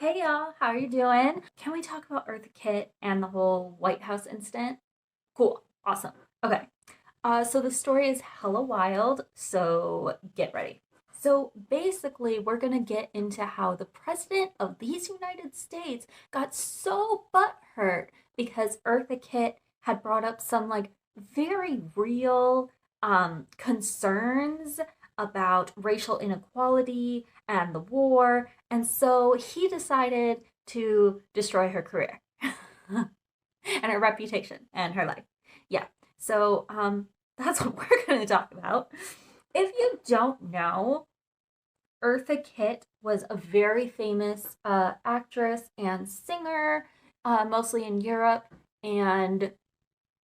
Hey y'all, how are you doing? Can we talk about Eartha Kitt and the whole White House incident? Cool, awesome. Okay, so the story is hella wild, so get ready. So basically, we're gonna get into how the president of these United States got so butthurt because Eartha Kitt had brought up some like very real concerns about racial inequality and the war, and so he decided to destroy her career and her reputation and her life. Yeah. So that's what we're going to talk about. If you don't know, Eartha Kitt was a very famous actress and singer, mostly in Europe and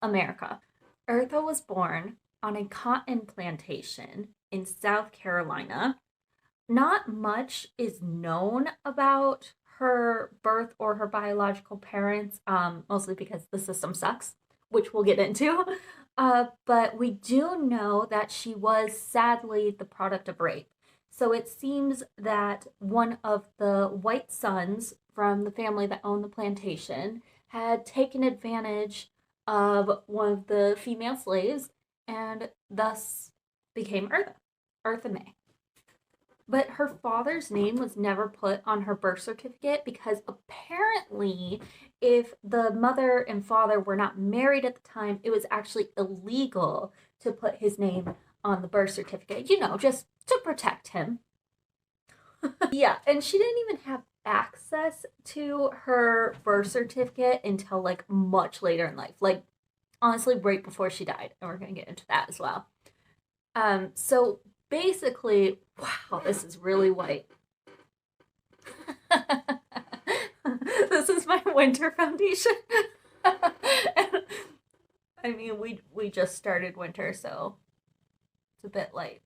America. Eartha was born on a cotton plantation in South Carolina. Not much is known about her birth or her biological parents, mostly because the system sucks, which we'll get into. But we do know that she was sadly the product of rape. So it seems that one of the white sons from the family that owned the plantation had taken advantage of one of the female slaves and thus became Eartha, Eartha May. But her father's name was never put on her birth certificate because apparently, if the mother and father were not married at the time, it was actually illegal to put his name on the birth certificate, just to protect him. Yeah, and she didn't even have access to her birth certificate until like much later in life, like honestly, right before she died. And we're going to get into that as well. So basically, wow, this is really white. This is my winter foundation. I mean, we just started winter, so it's a bit light.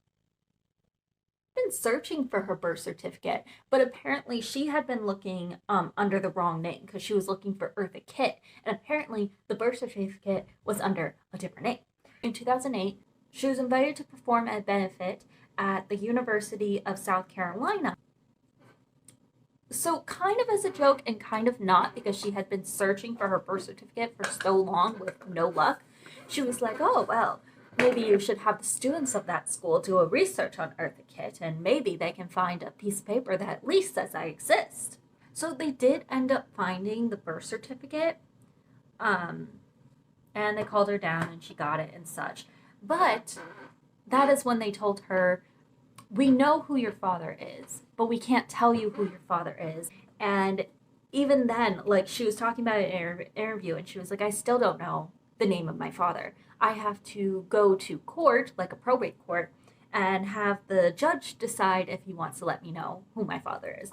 Been searching for her birth certificate, but apparently she had been looking under the wrong name because she was looking for Eartha Kitt, and apparently the birth certificate was under a different name. In 2008, she was invited to perform at a benefit at the University of South Carolina. So, kind of as a joke and kind of not, because she had been searching for her birth certificate for so long with no luck, she was like, oh, well, maybe you should have the students of that school do a research on Eartha Kitt, and maybe they can find a piece of paper that at least says I exist. So they did end up finding the birth certificate, um, and they called her down and she got it and such. But that is when they told her, we know who your father is, but we can't tell you who your father is. And even then, like, she was talking about it in an interview, and she was like, I still don't know the name of my father. I have to go to court, like a probate court, and have the judge decide if he wants to let me know who my father is.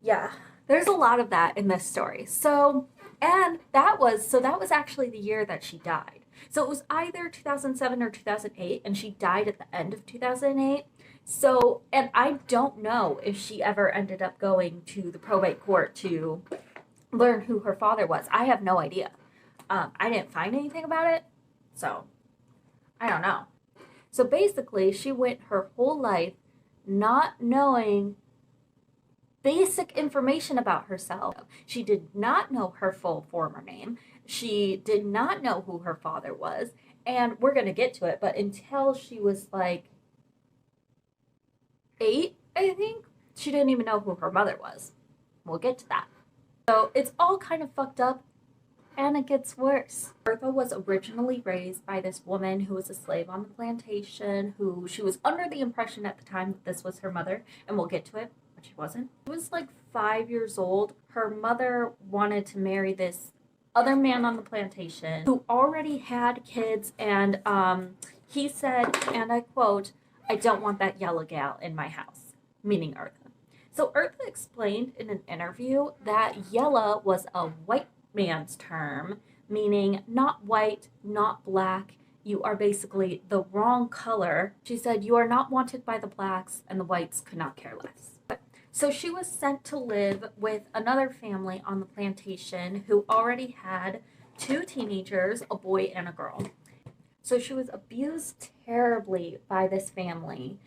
Yeah, there's a lot of that in this story. So that was actually the year that she died. So it was either 2007 or 2008, and she died at the end of 2008. So, and I don't know if she ever ended up going to the probate court to learn who her father was. I have no idea. I didn't find anything about it, so I don't know. So basically, she went her whole life not knowing basic information about herself. She did not know her full former name. She did not know who her father was. And we're going to get to it, but until she was like 8, I think, she didn't even know who her mother was. We'll get to that. So it's all kind of fucked up, and it gets worse. Eartha was originally raised by this woman who was a slave on the plantation, who she was under the impression at the time that this was her mother, and we'll get to it, but she wasn't. She was like 5 years old. Her mother wanted to marry this other man on the plantation who already had kids, and he said, and I quote, I don't want that yellow gal in my house, meaning Eartha. So Eartha explained in an interview that yellow was a white man's term, meaning not white, not black. You are basically the wrong color. She said, you are not wanted by the blacks, and the whites could not care less. So she was sent to live with another family on the plantation who already had 2 teenagers, a boy and a girl. So she was abused terribly by this family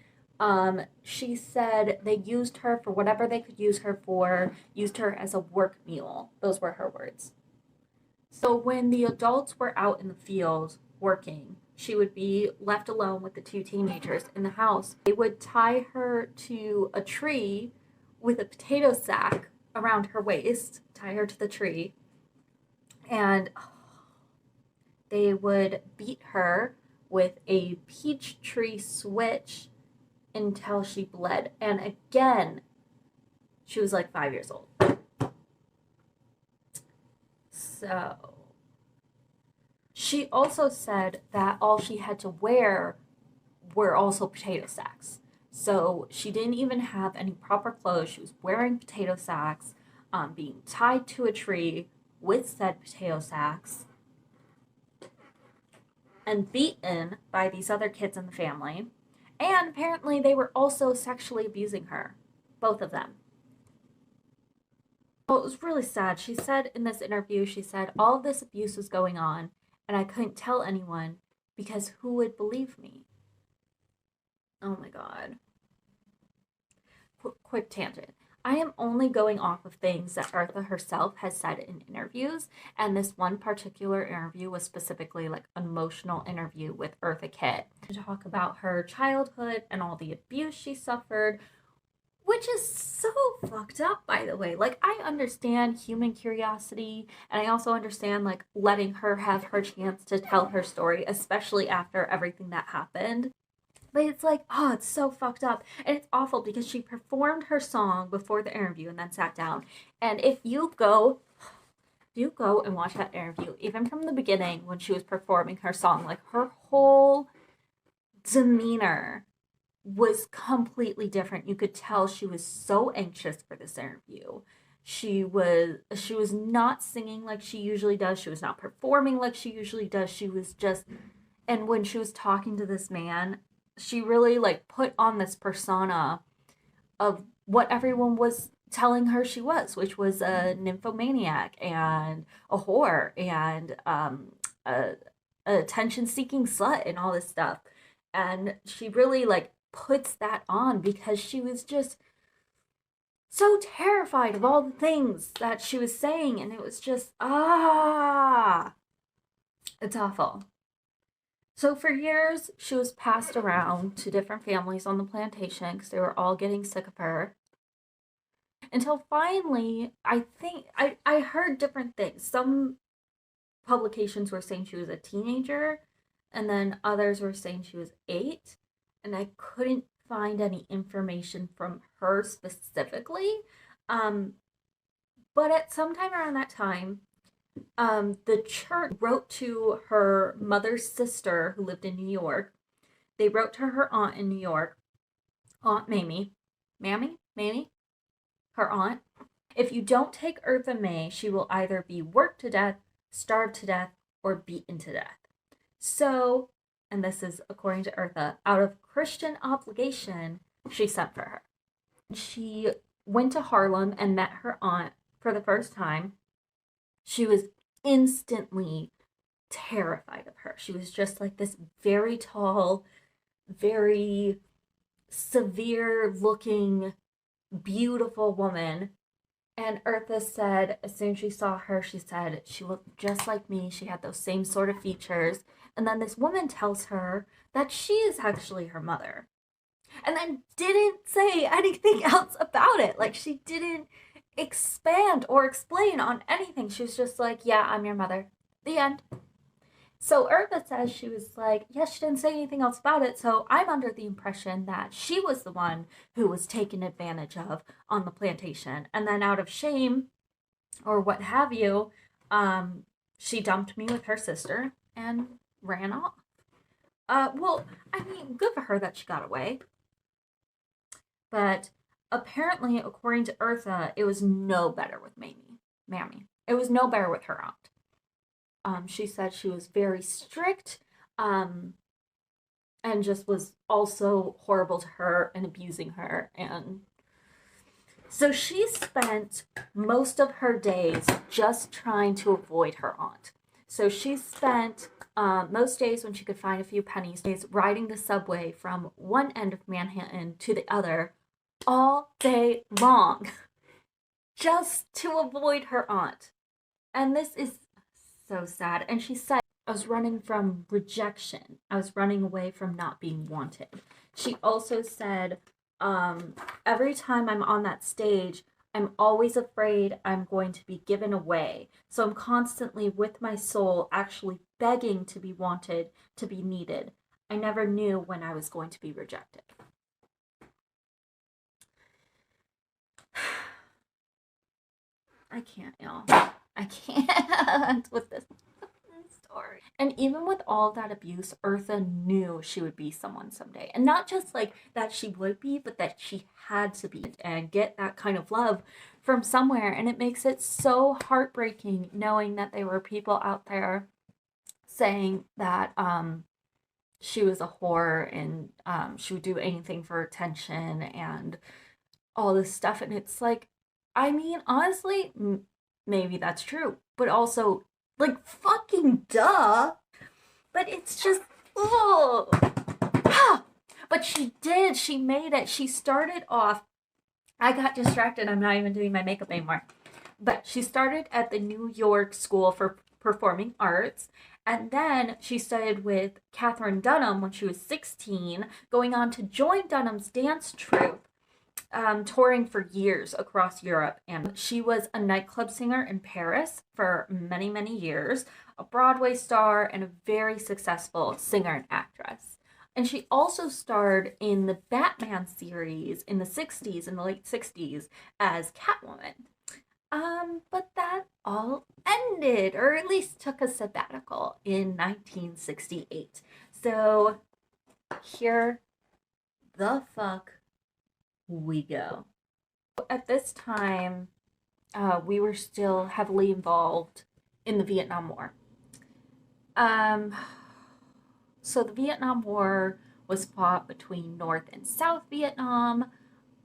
She said they used her for whatever they could use her for, used her as a work mule. Those were her words. So when the adults were out in the field working, she would be left alone with the two teenagers in the house. They would tie her to a tree with a potato sack around her waist, tie her to the tree, and they would beat her with a peach tree switch until she bled. And again, she was like 5 years old. So she also said that all she had to wear were also potato sacks. So she didn't even have any proper clothes. She was wearing potato sacks, being tied to a tree with said potato sacks, and beaten by these other kids in the family. And apparently, they were also sexually abusing her, both of them. Well, it was really sad. She said in this interview, she said, all of this abuse was going on, and I couldn't tell anyone because who would believe me? Oh my God. Quick tangent. I am only going off of things that Eartha herself has said in interviews, and this one particular interview was specifically like an emotional interview with Eartha Kitt to talk about her childhood and all the abuse she suffered, which is so fucked up, by the way. Like, I understand human curiosity, and I also understand like letting her have her chance to tell her story, especially after everything that happened. But it's like, oh, it's so fucked up. And it's awful because she performed her song before the interview and then sat down. And if you go and watch that interview, even from the beginning when she was performing her song, like her whole demeanor was completely different. You could tell she was so anxious for this interview. She was not singing like she usually does. She was not performing like she usually does. She was just, and when she was talking to this man, she really like put on this persona of what everyone was telling her she was, which was a nymphomaniac and a whore and a attention seeking slut and all this stuff. And she really like puts that on because she was just so terrified of all the things that she was saying, and it was just it's awful. So for years, she was passed around to different families on the plantation because they were all getting sick of her. Until finally, I think I heard different things. Some publications were saying she was a teenager, and then others were saying she was 8. And I couldn't find any information from her specifically. Um, but at some time around that time, the church wrote to her mother's sister who lived in New York. They wrote to her aunt in New York, Aunt Mamie, her aunt. If you don't take Eartha May, she will either be worked to death, starved to death, or beaten to death. So, and this is according to Eartha, out of Christian obligation, she sent for her. She went to Harlem and met her aunt for the first time. She was instantly terrified of her. She was just like this very tall, very severe looking, beautiful woman. And Eartha said, as soon as she saw her, she said she looked just like me. She had those same sort of features. And then this woman tells her that she is actually her mother. And then didn't say anything else about it. Like, she didn't expand or explain on anything. She was just like, yeah, I'm your mother. The end. So Eartha says she was like, yeah, she didn't say anything else about it. So I'm under the impression that she was the one who was taken advantage of on the plantation. And then out of shame or what have you, she dumped me with her sister and ran off. Well, I mean, good for her that she got away. But apparently, according to Eartha, it was no better with Mammy. It was no better with her aunt. She said she was very strict, and just was also horrible to her and abusing her. And so she spent most of her days just trying to avoid her aunt. So she spent most days when she could find a few pennies riding the subway from one end of Manhattan to the other all day long just to avoid her aunt. And this is so sad. And she said, I was running from rejection. I was running away from not being wanted. She also said, every time I'm on that stage, I'm always afraid I'm going to be given away. So I'm constantly with my soul actually begging to be wanted, to be needed. I never knew when I was going to be rejected. I can't, y'all. I can't with this story. And even with all that abuse, Eartha knew she would be someone someday. And not just like that she would be, but that she had to be and get that kind of love from somewhere. And it makes it so heartbreaking knowing that there were people out there saying that she was a whore and she would do anything for attention and all this stuff. And it's like, I mean, honestly, maybe that's true, but also, like, fucking duh. But it's just, oh. But she did. She made it. She started off, I got distracted. I'm not even doing my makeup anymore. But she started at the New York School for Performing Arts. And then she studied with Catherine Dunham when she was 16, going on to join Dunham's dance troupe. Touring for years across Europe. And she was a nightclub singer in Paris for many, many years, a Broadway star, and a very successful singer and actress. And she also starred in the Batman series in the 60s, in the late 60s, as Catwoman. But that all ended, or at least took a sabbatical in 1968. So here the fuck we go. At this time, we were still heavily involved in the Vietnam War. So the Vietnam War was fought between North and South Vietnam,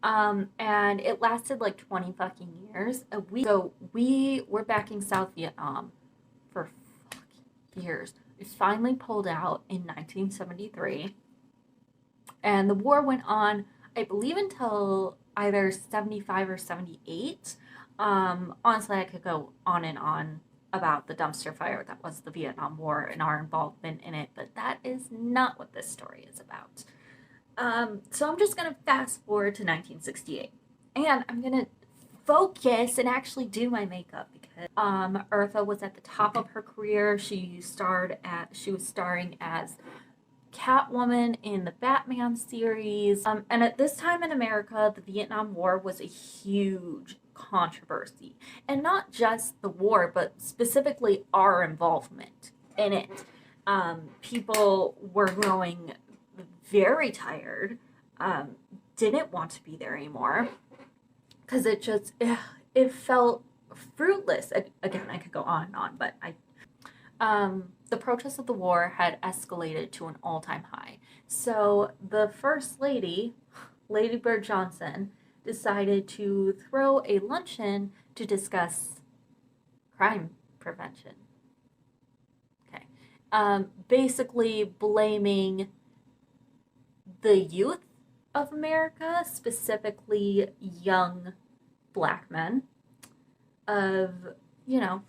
and it lasted like 20 fucking years. So we were backing South Vietnam for fucking years. It finally pulled out in 1973, and the war went on, I believe, until either 75 or 78. Honestly, I could go on and on about the dumpster fire that was the Vietnam War and our involvement in it, but that is not what this story is about. So I'm just going to fast forward to 1968. And I'm going to focus and actually do my makeup because Eartha was at the top of her career. She was starring as Catwoman in the Batman series. And at this time in America, the Vietnam War was a huge controversy. And not just the war, but specifically our involvement in it. People were growing very tired, didn't want to be there anymore, because it felt fruitless. Again, I could go on and on, but the protests of the war had escalated to an all-time high. So the First Lady, Lady Bird Johnson, decided to throw a luncheon to discuss crime prevention. Okay. Basically blaming the youth of America, specifically young black men, of,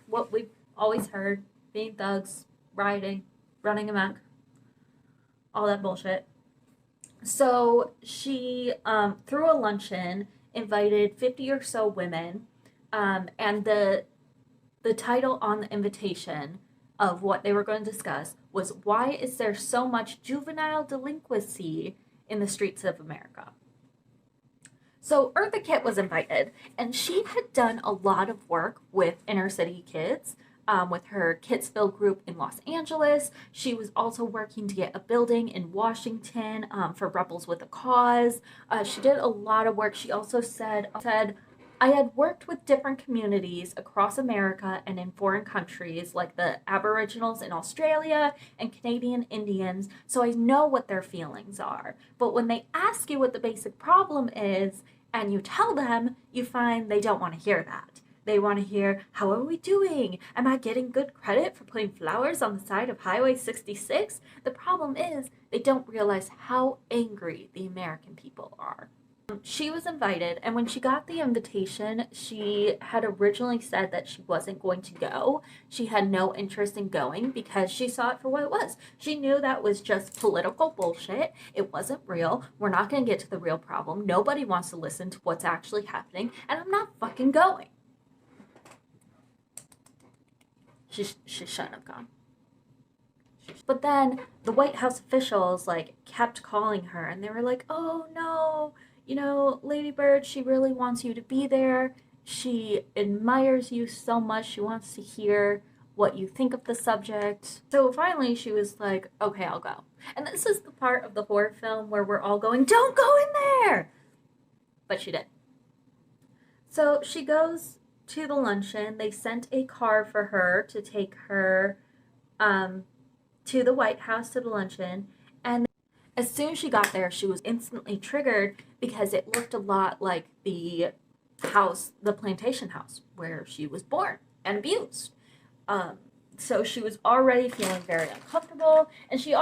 what we've always heard, being thugs, rioting, running amok, all that bullshit. So she threw a luncheon, invited 50 or so women, and the title on the invitation of what they were going to discuss was, "Why is there so much juvenile delinquency in the streets of America?" So Eartha Kitt was invited, and she had done a lot of work with inner city kids, with her Kittsville group in Los Angeles. She was also working to get a building in Washington for Rebels with a Cause. She did a lot of work. She also said, "I had worked with different communities across America and in foreign countries like the Aboriginals in Australia and Canadian Indians, so I know what their feelings are. But when they ask you what the basic problem is and you tell them, you find they don't want to hear that. They want to hear, how are we doing? Am I getting good credit for putting flowers on the side of Highway 66? The problem is, they don't realize how angry the American people are. She was invited, and when she got the invitation, she had originally said that she wasn't going to go. She had no interest in going because she saw it for what it was. She knew that was just political bullshit. It wasn't real. We're not going to get to the real problem. Nobody wants to listen to what's actually happening, and I'm not fucking going. She shouldn't have gone. But then the White House officials kept calling her, and they were like, "Oh no, Lady Bird, she really wants you to be there. She admires you so much. She wants to hear what you think of the subject." So finally she was like, "Okay, I'll go." And this is the part of the horror film where we're all going, "Don't go in there!" But she did. So she goes to the luncheon. They sent a car for her to take her to the White House to the luncheon. And as soon as she got there, she was instantly triggered because it looked a lot like the house, the plantation house, where she was born and abused. So she was already feeling very uncomfortable, and she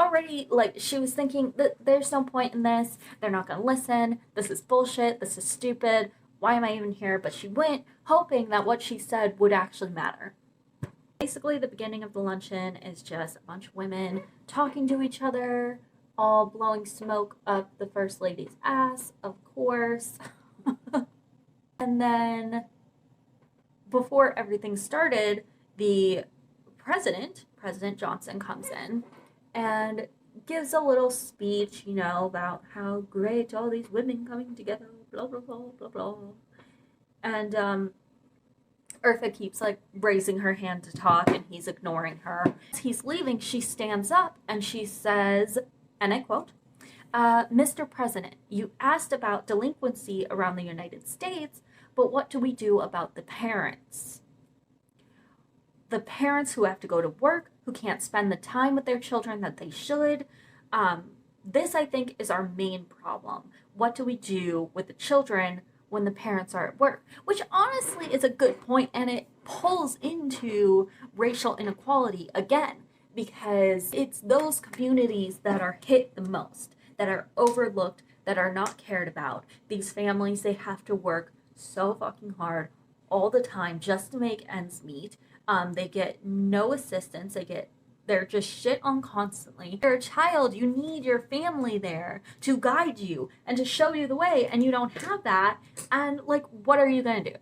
was thinking that there's no point in this. They're not going to listen. This is bullshit. This is stupid. Why am I even here? But she went hoping that what she said would actually matter. Basically, the beginning of the luncheon is just a bunch of women talking to each other, all blowing smoke up the First Lady's ass, of course. And then, before everything started, the President Johnson, comes in and gives a little speech, about how great all these women coming together, blah, blah, blah, blah, blah. And, Eartha keeps raising her hand to talk, and he's ignoring her. As he's leaving, she stands up and she says, and I quote, "Mr. President, you asked about delinquency around the United States, but what do we do about the parents? The parents who have to go to work, who can't spend the time with their children that they should. This, I think, is our main problem. What do we do with the children when the parents are at work?" Which honestly is a good point, and it pulls into racial inequality again, because it's those communities that are hit the most, that are overlooked, that are not cared about. These families, they have to work so fucking hard all the time just to make ends meet. They get no assistance. They're just shit on constantly. You're a child, you need your family there to guide you and to show you the way, and you don't have that, and what are you gonna do?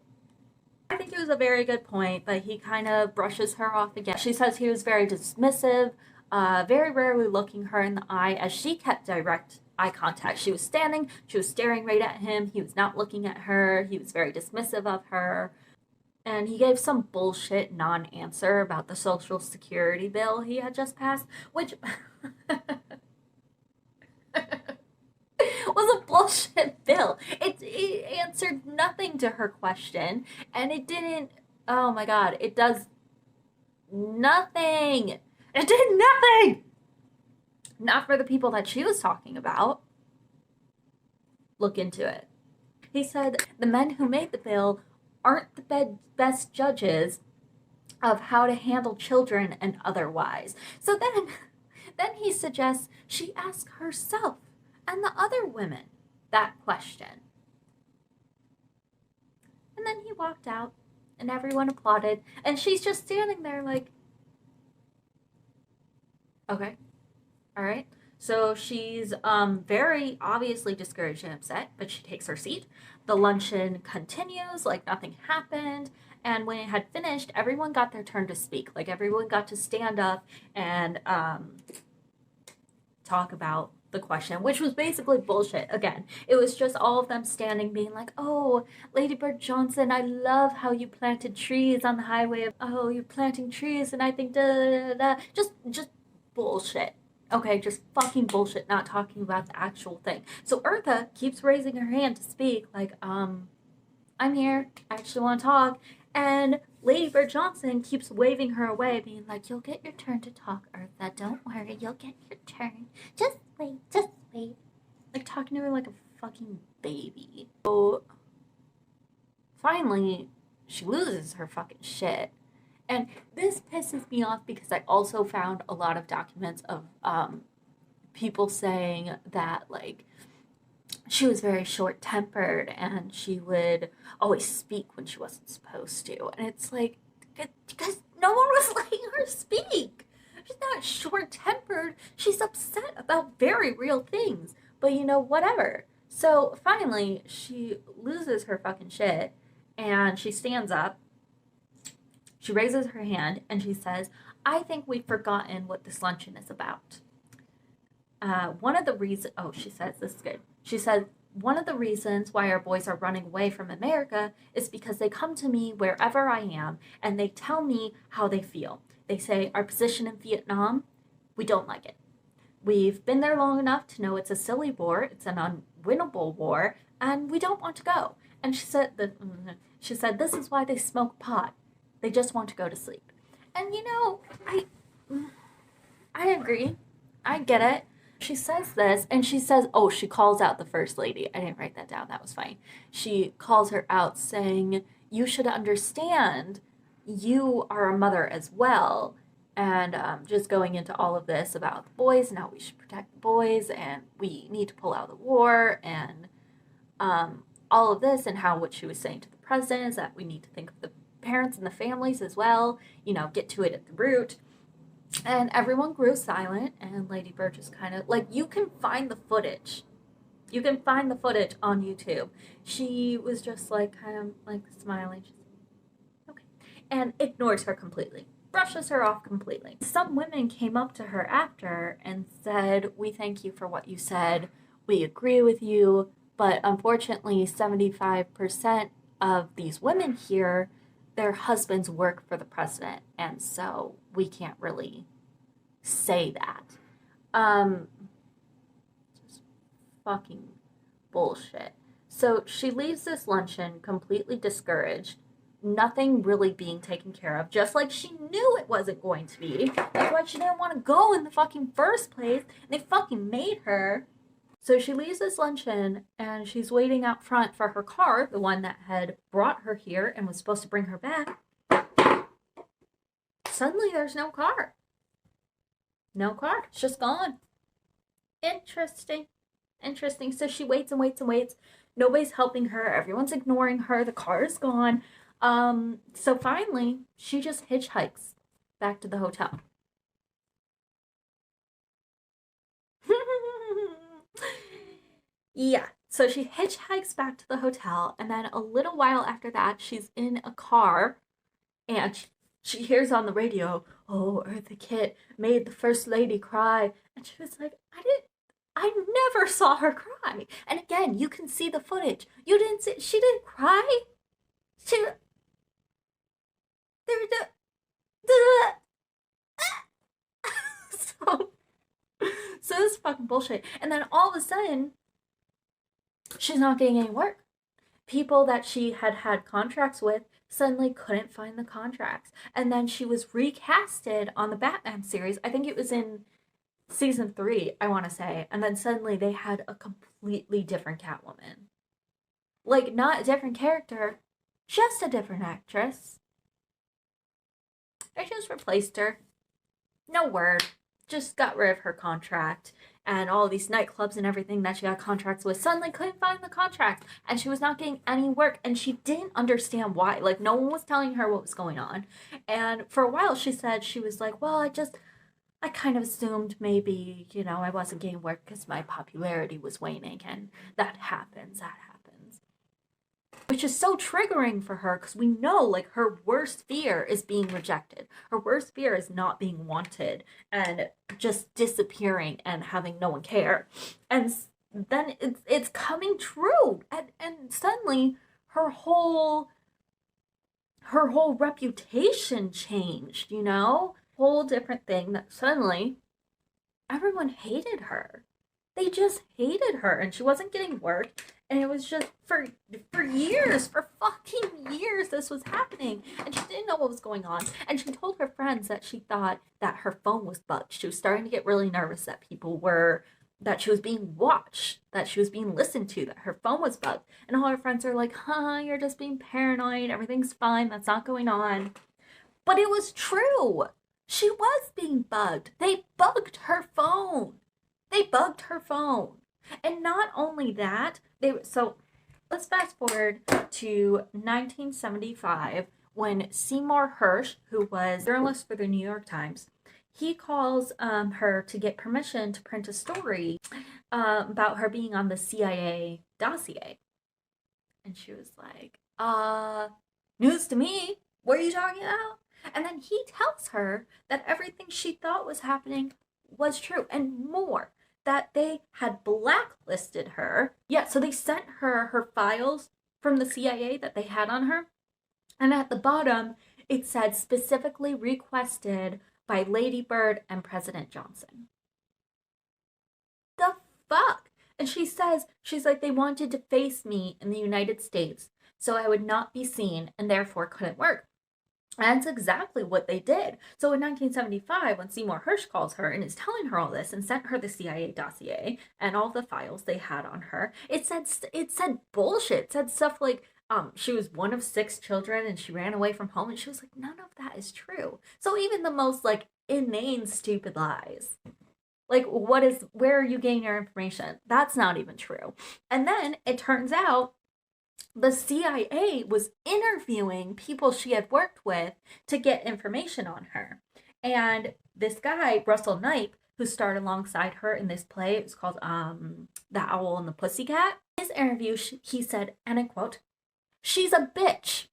I think it was a very good point, but he kind of brushes her off again. She says he was very dismissive, very rarely looking her in the eye, as she kept direct eye contact. She was staring right at him, he was not looking at her, he was very dismissive of her. And he gave some bullshit non-answer about the Social Security bill he had just passed, which was a bullshit bill. It answered nothing to her question, and it didn't, oh my god, it does nothing. It did nothing! Not for the people that she was talking about. Look into it. He said the men who made the bill aren't the best judges of how to handle children and otherwise. So then he suggests she ask herself and the other women that question. And then he walked out, and everyone applauded, and she's just standing there okay, all right. So she's very obviously discouraged and upset, but she takes her seat. The luncheon continues like nothing happened. And when it had finished, everyone got their turn to speak. Everyone got to stand up and talk about the question, which was basically bullshit. Again, it was just all of them standing being like, "Oh, Lady Bird Johnson, I love how you planted trees on the highway. Oh, you're planting trees, and I think da da da da." Just bullshit. Okay, just fucking bullshit, not talking about the actual thing. So Eartha keeps raising her hand to speak, "I'm here, I actually want to talk." And Lady Bird Johnson keeps waving her away, being like, "You'll get your turn to talk, Eartha. Don't worry, you'll get your turn. Just wait, just wait." Talking to her like a fucking baby. So finally, she loses her fucking shit. And this pisses me off because I also found a lot of documents of people saying that, like, she was very short tempered and she would always speak when she wasn't supposed to. And it's like, because no one was letting her speak. She's not short tempered. She's upset about very real things. But whatever. So finally, she loses her fucking shit and she stands up. She raises her hand and she says, I think we've forgotten what this luncheon is about. One of the reasons, she says, this is good. She said, one of the reasons why our boys are running away from America is because they come to me wherever I am and they tell me how they feel. They say, our position in Vietnam, we don't like it. We've been there long enough to know it's a silly war, it's an unwinnable war, and we don't want to go. And she said, this is why they smoke pot. They just want to go to sleep. And I agree. I get it. She says this, and she says, she calls out the first lady. I didn't write that down. That was fine. She calls her out saying, you should understand you are a mother as well. And just going into all of this about the boys and how we should protect the boys and we need to pull out of the war and all of this and how what she was saying to the president is that we need to think of the parents and the families as well, get to it at the root. And everyone grew silent, and Lady Bird just kind of, like, you can find the footage. You can find the footage on YouTube. She was just, like, kind of, like, smiling. She's okay. And ignores her completely. Brushes her off completely. Some women came up to her after and said, we thank you for what you said. We agree with you. But unfortunately, 75% of these women here, their husbands work for the president, and so we can't really say that. Just fucking bullshit. So she leaves this luncheon completely discouraged, nothing really being taken care of, just like she knew it wasn't going to be. That's why she didn't want to go in the fucking first place, and they fucking made her. So she leaves this luncheon and she's waiting out front for her car, the one that had brought her here and was supposed to bring her back. Suddenly there's no car. No car. It's just gone. Interesting. So she waits and waits and waits. Nobody's helping her. Everyone's ignoring her. The car is gone. So finally, she just hitchhikes back to the hotel. Yeah, so she hitchhikes back to the hotel, and then a little while after that, she's in a car, and she hears on the radio, Eartha Kitt made the first lady cry, and she was like, I never saw her cry. And again, you can see the footage. You didn't see, she didn't cry. So this is fucking bullshit. And then all of a sudden, she's not getting any work. People that she had contracts with suddenly couldn't find the contracts. And then she was recasted on the Batman series. I think it was in season 3, I want to say. And then suddenly they had a completely different Catwoman. Like, not a different character, just a different actress. They just replaced her. No word. Just got rid of her contract. And all these nightclubs and everything that she got contracts with suddenly couldn't find the contract. And she was not getting any work. And she didn't understand why. Like, no one was telling her what was going on. And for a while, she said, she was like, well, I kind of assumed maybe, I wasn't getting work because my popularity was waning. And that happens. Which is so triggering for her because we know, like, her worst fear is being rejected. Her worst fear is not being wanted and just disappearing and having no one care. And then it's coming true. And suddenly her whole reputation changed, Whole different thing that suddenly everyone hated her. They just hated her and she wasn't getting work. And it was just for years, for fucking years, this was happening. And she didn't know what was going on. And she told her friends that she thought that her phone was bugged. She was starting to get really nervous that people were that she was being watched, that she was being listened to, that her phone was bugged. And all her friends are like, huh, you're just being paranoid. Everything's fine. That's not going on. But it was true. She was being bugged. They bugged her phone. They bugged her phone. And not only that, so let's fast forward to 1975 when Seymour Hersh, who was a journalist for the New York Times, he calls her to get permission to print a story about her being on the CIA dossier. And she was like, news to me. What are you talking about? And then he tells her that everything she thought was happening was true and more. That they had blacklisted her. Yeah, so they sent her her files from the CIA that they had on her. And at the bottom, it said specifically requested by Lady Bird and President Johnson. The fuck? And she says, she's like, they wanted to face me in the United States so I would not be seen and therefore couldn't work. And that's exactly what they did. So in 1975, when Seymour Hersh calls her and is telling her all this and sent her the CIA dossier and all the files they had on her, it said bullshit. It said stuff like she was one of 6 children and she ran away from home, and she was like, none of that is true. So even the most like inane, stupid lies. Like, where are you getting your information? That's not even true. And then it turns out the CIA was interviewing people she had worked with to get information on her. And this guy, Russell Knipe, who starred alongside her in this play, it was called The Owl and the Pussycat. In his interview, he said, and I quote, "She's a bitch.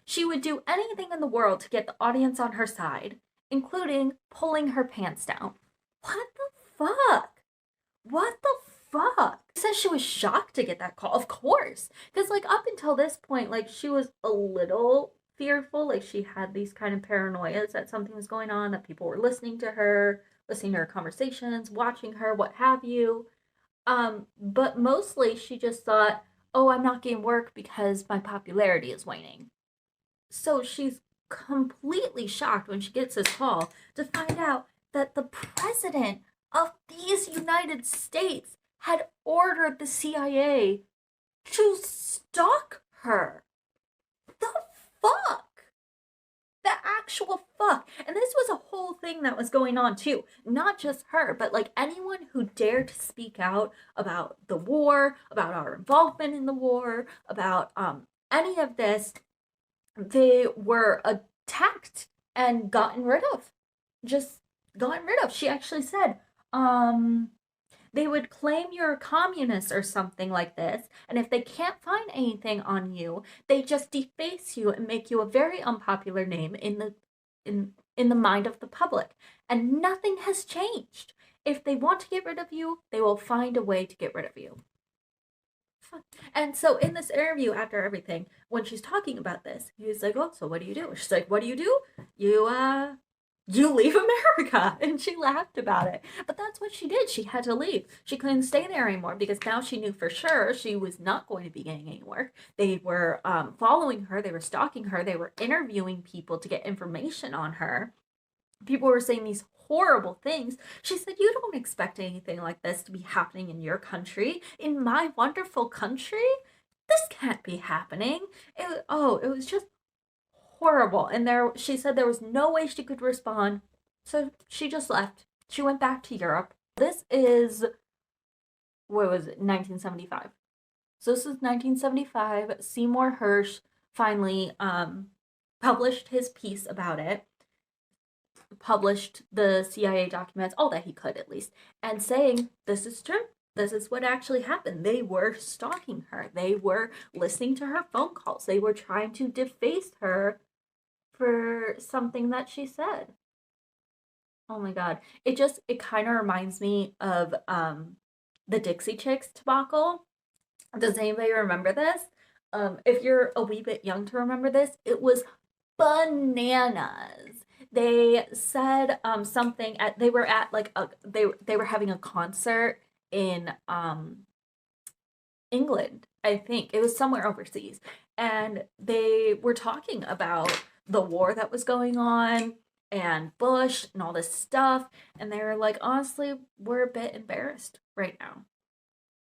She would do anything in the world to get the audience on her side, including pulling her pants down." What the fuck? What the fuck? She says she was shocked to get that call. Of course. Because, like, up until this point, like, she was a little fearful. Like, she had these kind of paranoias that something was going on, that people were listening to her conversations, watching her, what have you. But mostly she just thought, oh, I'm not getting work because my popularity is waning. So she's completely shocked when she gets this call to find out that the president of these United States had ordered the CIA to stalk her. The fuck? The actual fuck. And this was a whole thing that was going on too. Not just her, but like anyone who dared to speak out about the war, about our involvement in the war, about any of this, they were attacked and gotten rid of. Just gotten rid of. She actually said, they would claim you're a communist or something like this, and if they can't find anything on you, they just deface you and make you a very unpopular name in the mind of the public. And nothing has changed. If they want to get rid of you, they will find a way to get rid of you. And so in this interview, after everything, when she's talking about this, he's like, oh, so what do you do? She's like, what do? You leave America. And she laughed about it. But that's what she did. She had to leave. She couldn't stay there anymore because now she knew for sure she was not going to be getting any work. They were following her. They were stalking her. They were interviewing people to get information on her. People were saying these horrible things. She said, you don't expect anything like this to be happening in your country, in my wonderful country. This can't be happening. It was just horrible. And she said there was no way she could respond, so she just left. She went back to Europe. This is, what was it, 1975. So this is 1975. Seymour Hersh finally published his piece about it, published the CIA documents, all that he could at least, and saying this is true. This is what actually happened. They were stalking her. They were listening to her phone calls. They were trying to deface her for something that she said. Oh my god. It kind of reminds me of the Dixie Chicks debacle. Does anybody remember this? If you're a wee bit young to remember this, it was bananas. They said something they were at like they were having a concert in England, I think. It was somewhere overseas. And they were talking about the war that was going on and Bush and all this stuff. And they were like, honestly, we're a bit embarrassed right now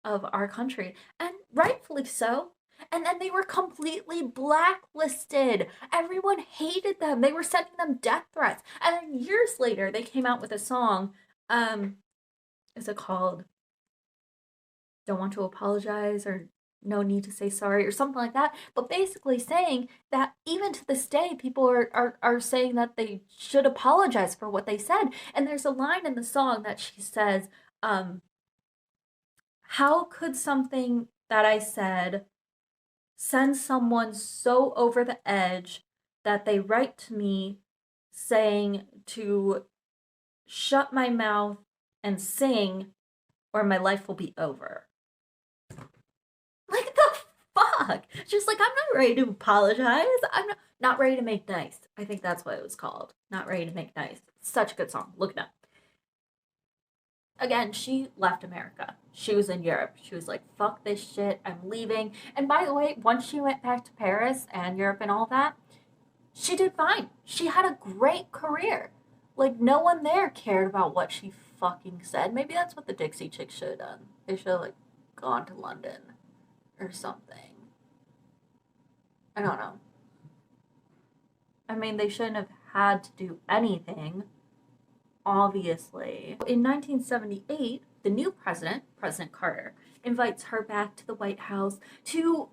of our country. And rightfully so. And then they were completely blacklisted. Everyone hated them. They were sending them death threats. And then years later, they came out with a song. Is it called Don't Want to Apologize or No Need to Say Sorry or something like that? But basically saying that even to this day, people are saying that they should apologize for what they said. And there's a line in the song that she says, how could something that I said send someone so over the edge that they write to me saying to shut my mouth and sing or my life will be over? Like the fuck? Just like, I'm not ready to apologize. I'm not ready to make nice. I think that's what it was called. Not ready to make nice. Such a good song. Look it up. Again, she left America. She was in Europe. She was like, fuck this shit, I'm leaving. And by the way, once she went back to Paris and Europe and all that, she did fine. She had a great career. Like, no one there cared about what she fucking said. Maybe that's what the Dixie Chicks should have done. They should have, like, gone to London or something. I don't know. I mean, they shouldn't have had to do anything, obviously. In 1978, the new president, President Carter, invites her back to the White House to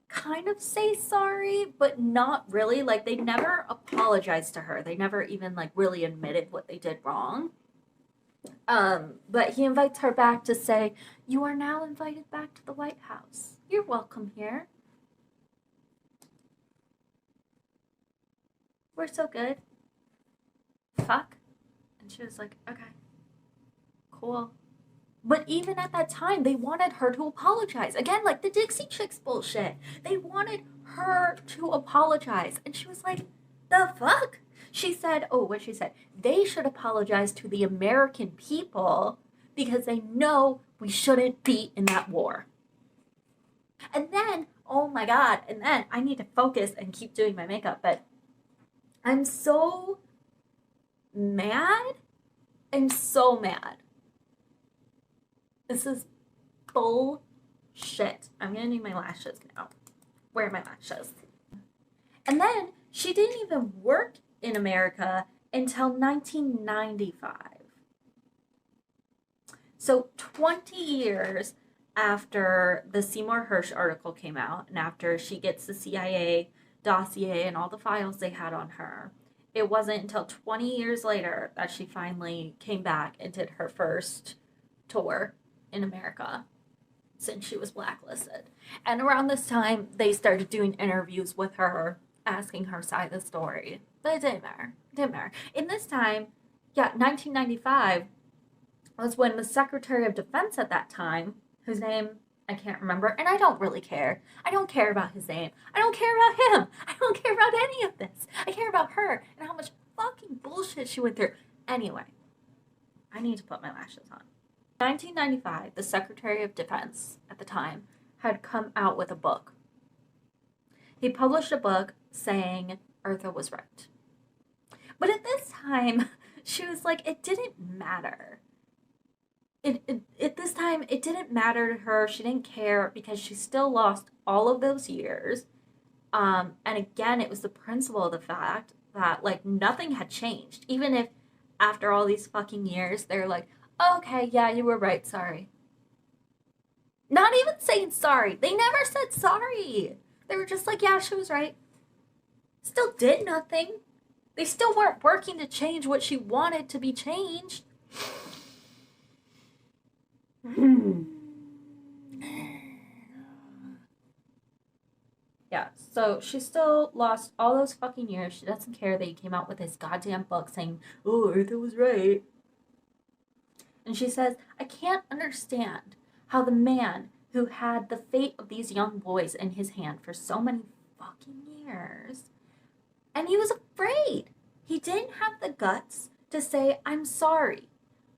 kind of say sorry, but not really. Like, they never apologized to her. They never even, like, really admitted what they did wrong. But he invites her back to say, you are now invited back to the White House. You're welcome here. We're so good. Fuck. And she was like, okay, cool. But even at that time, they wanted her to apologize. Again, like the Dixie Chicks bullshit. They wanted her to apologize. And she was like, the fuck? She said, oh, what she said? They should apologize to the American people because they know we shouldn't be in that war. And then, oh my God, and then I need to focus and keep doing my makeup, but I'm so mad. I'm so mad. This is bullshit. I'm gonna need my lashes now. Where are my lashes? And then she didn't even work in America until 1995. So 20 years after the Seymour Hersh article came out and after she gets the CIA dossier and all the files they had on her, it wasn't until 20 years later that she finally came back and did her first tour in America since she was blacklisted. And around this time, they started doing interviews with her, asking her side of the story. But it didn't matter. It didn't matter. In this time, 1995 was when the Secretary of Defense at that time, whose name I can't remember, and I don't really care. I don't care about his name. I don't care about him. I don't care about any of this. I care about her and how much fucking bullshit she went through. Anyway, I need to put my lashes on. 1995, the Secretary of Defense at the time had come out with a book. He published a book saying Eartha was right. But at this time, she was like, it didn't matter. At this time, it didn't matter to her. She didn't care because she still lost all of those years. And again, it was the principle of the fact that, like, nothing had changed. Even if after all these fucking years, they're like, okay, yeah, you were right, sorry. Not even saying sorry. They never said sorry. They were just like, yeah, she was right. Still did nothing. They still weren't working to change what she wanted to be changed. Yeah, so she still lost all those fucking years. She doesn't care that he came out with his goddamn book saying, oh, Eartha was right. And she says, I can't understand how the man who had the fate of these young boys in his hand for so many fucking years, and he was afraid. He didn't have the guts to say, I'm sorry,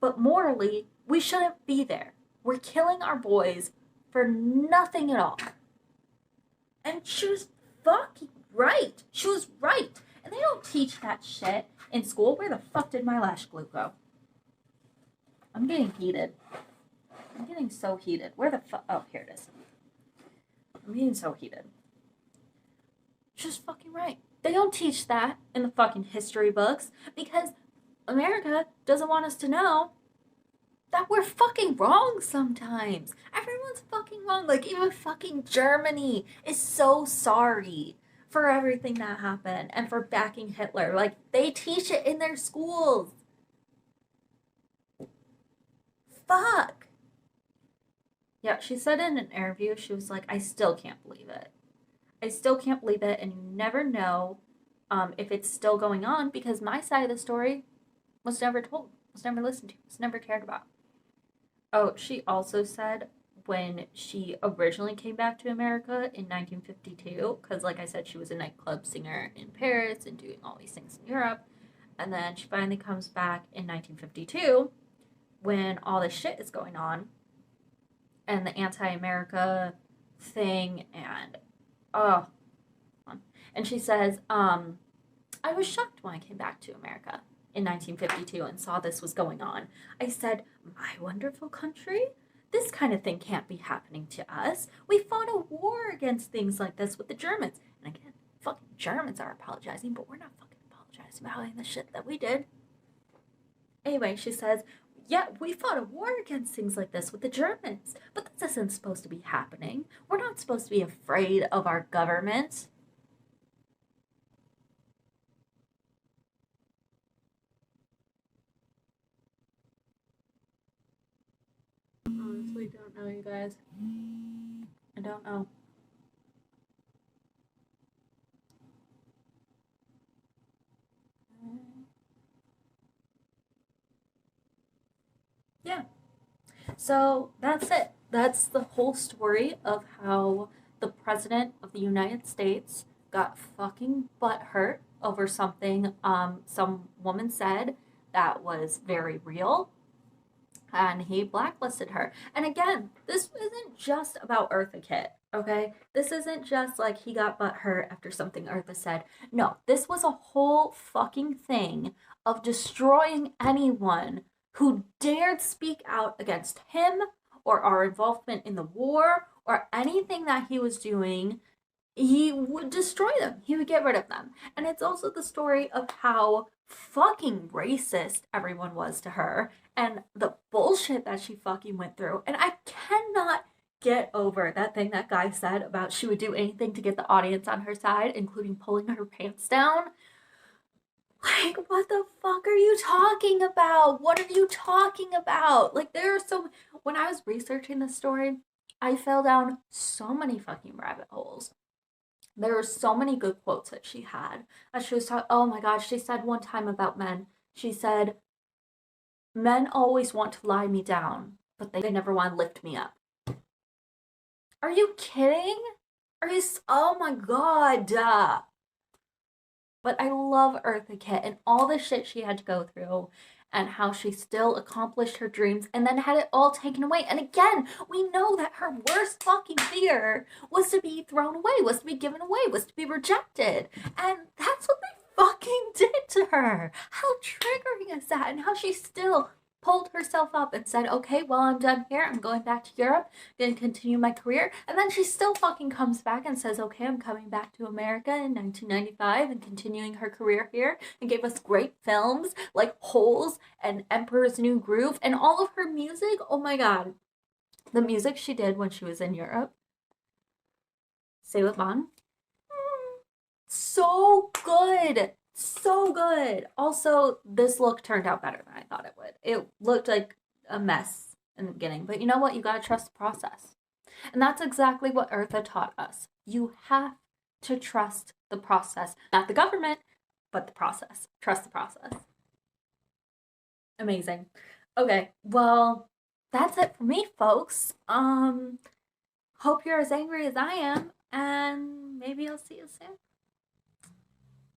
but morally, we shouldn't be there. We're killing our boys for nothing at all. And she was fucking right. She was right. And they don't teach that shit in school. Where the fuck did my lash glue go? I'm getting heated. I'm getting so heated. Where the fuck? Oh, here it is. I'm getting so heated. Just fucking right. They don't teach that in the fucking history books because America doesn't want us to know that we're fucking wrong sometimes. Everyone's fucking wrong. Like, even fucking Germany is so sorry for everything that happened and for backing Hitler. Like, they teach it in their schools. Fuck. Yeah, she said in an interview, she was like, I still can't believe it. I still can't believe it, and you never know if it's still going on because my side of the story was never told, was never listened to, was never cared about. Oh, she also said when she originally came back to America in 1952, because like I said, she was a nightclub singer in Paris and doing all these things in Europe, and then she finally comes back in 1952 when all this shit is going on and the anti-America thing and oh, and she says, I was shocked when I came back to America in 1952 and saw this was going on. I said, my wonderful country? This kind of thing can't be happening to us. We fought a war against things like this with the Germans. And again, fucking Germans are apologizing, but we're not fucking apologizing about any of the shit that we did. Anyway, she says, yeah, we fought a war against things like this with the Germans, but this isn't supposed to be happening. We're not supposed to be afraid of our government. Honestly, don't know, you guys. I don't know. Yeah. So that's it. That's the whole story of how the President of the United States got fucking butthurt over something some woman said that was very real, and he blacklisted her. And again, this isn't just about Eartha Kitt, okay? This isn't just like he got butthurt after something Eartha said. No, this was a whole fucking thing of destroying anyone who dared speak out against him or our involvement in the war or anything that he was doing. He would destroy them. He would get rid of them. And it's also the story of how fucking racist everyone was to her and the bullshit that she fucking went through. And I cannot get over that thing that guy said about she would do anything to get the audience on her side, including pulling her pants down. Like, what the fuck are you talking about? What are you talking about? Like, there are so... When I was researching this story, I fell down so many fucking rabbit holes. There were so many good quotes that she had. As she was talking, oh my gosh, she said one time about men. She said, men always want to lie me down, but they never want to lift me up. Are you kidding? Are you... Oh my god. But I love Eartha Kitt and all the shit she had to go through and how she still accomplished her dreams and then had it all taken away. And again, we know that her worst fucking fear was to be thrown away, was to be given away, was to be rejected. And that's what they fucking did to her. How triggering is that? And how she still pulled herself up and said, okay, well, I'm done here. I'm going back to Europe. I'm going to continue my career. And then she still fucking comes back and says, okay, I'm coming back to America in 1995 and continuing her career here, and gave us great films like Holes and Emperor's New Groove and all of her music. Oh my god. The music she did when she was in Europe. Say with Bon. So good. So good. Also, this look turned out better than I thought it would. It looked like a mess in the beginning, but you know what? You gotta trust the process. And that's exactly what Eartha taught us. You have to trust the process. Not the government, but the process. Trust the process. Amazing. Okay, well, that's it for me, folks. Hope you're as angry as I am, and maybe I'll see you soon.